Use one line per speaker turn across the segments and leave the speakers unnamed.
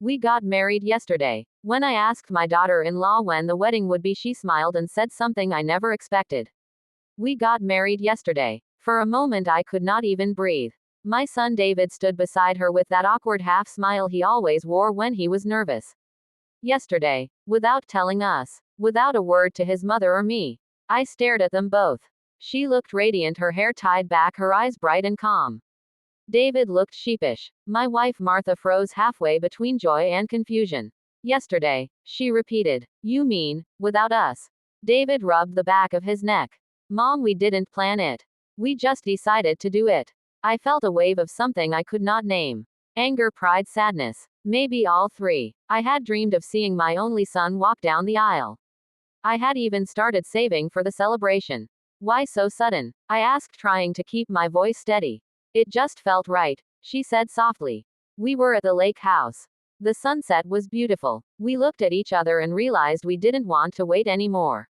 We got married yesterday. When I asked my daughter-in-law when the wedding would be, she smiled and said something I never expected. We got married yesterday. For a moment I could not even breathe. My son David stood beside her with that awkward half smile he always wore when he was nervous. Yesterday, without telling us, without a word to his mother or me. I stared at them both. She looked radiant, her hair tied back, her eyes bright and calm. David looked sheepish. My wife Martha froze halfway between joy and confusion. Yesterday, she repeated. You mean, without us? David rubbed the back of his neck. Mom, we didn't plan it. We just decided to do it. I felt a wave of something I could not name. Anger, pride, sadness. Maybe all three. I had dreamed of seeing my only son walk down the aisle. I had even started saving for the celebration. Why so sudden? I asked, trying to keep my voice steady. It just felt right, she said softly. We were at the lake house. The sunset was beautiful. We looked at each other and realized we didn't want to wait anymore.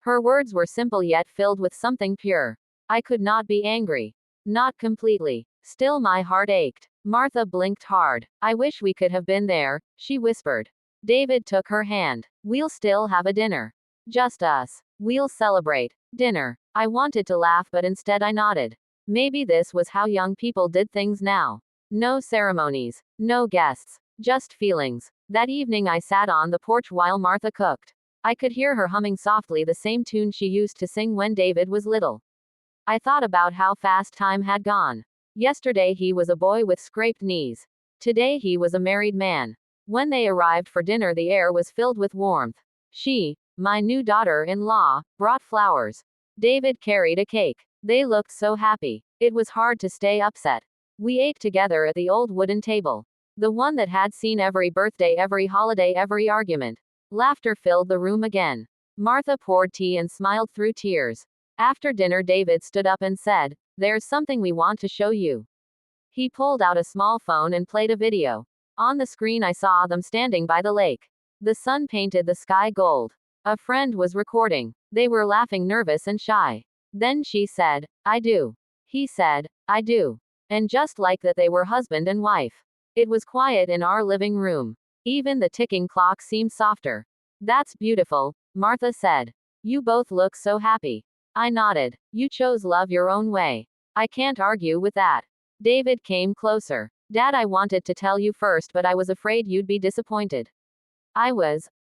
Her words were simple yet filled with something pure. I could not be angry. Not completely. Still, my heart ached. Martha blinked hard. I wish we could have been there, she whispered. David took her hand. We'll still have a dinner. Just us. We'll celebrate. Dinner. I wanted to laugh, but instead I nodded. Maybe this was how young people did things now. No ceremonies. No guests. Just feelings. That evening I sat on the porch while Martha cooked. I could hear her humming softly the same tune she used to sing when David was little. I thought about how fast time had gone. Yesterday he was a boy with scraped knees. Today he was a married man. When they arrived for dinner, the air was filled with warmth. She, my new daughter-in-law, brought flowers. David carried a cake. They looked so happy. It was hard to stay upset. We ate together at the old wooden table. The one that had seen every birthday, every holiday, every argument. Laughter filled the room again. Martha poured tea and smiled through tears. After dinner, David stood up and said, "There's something we want to show you." He pulled out a small phone and played a video. On the screen I saw them standing by the lake. The sun painted the sky gold. A friend was recording. They were laughing, nervous and shy. Then she said, "I do." He said, "I do." And just like that, they were husband and wife. It was quiet in our living room. Even the ticking clock seemed softer. That's beautiful, Martha said. You both look so happy. I nodded. You chose love your own way. I can't argue with that. David came closer. Dad, I wanted to tell you first, but I was afraid you'd be disappointed. I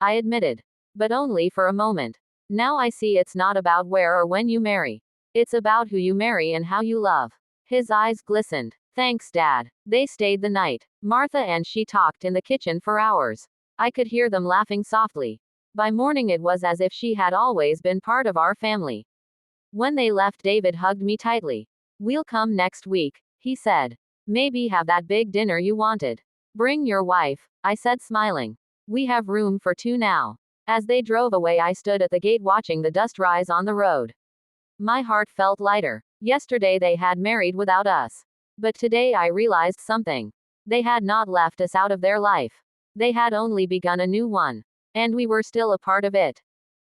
admitted. But only for a moment. Now I see it's not about where or when you marry. It's about who you marry and how you love. His eyes glistened. Thanks, Dad. They stayed the night. Martha and she talked in the kitchen for hours. I could hear them laughing softly. By morning it was as if she had always been part of our family. When they left, David hugged me tightly. We'll come next week, he said. Maybe have that big dinner you wanted. Bring your wife, I said, smiling. We have room for two now. As they drove away, I stood at the gate watching the dust rise on the road. My heart felt lighter. Yesterday they had married without us. But today I realized something. They had not left us out of their life. They had only begun a new one. And we were still a part of it.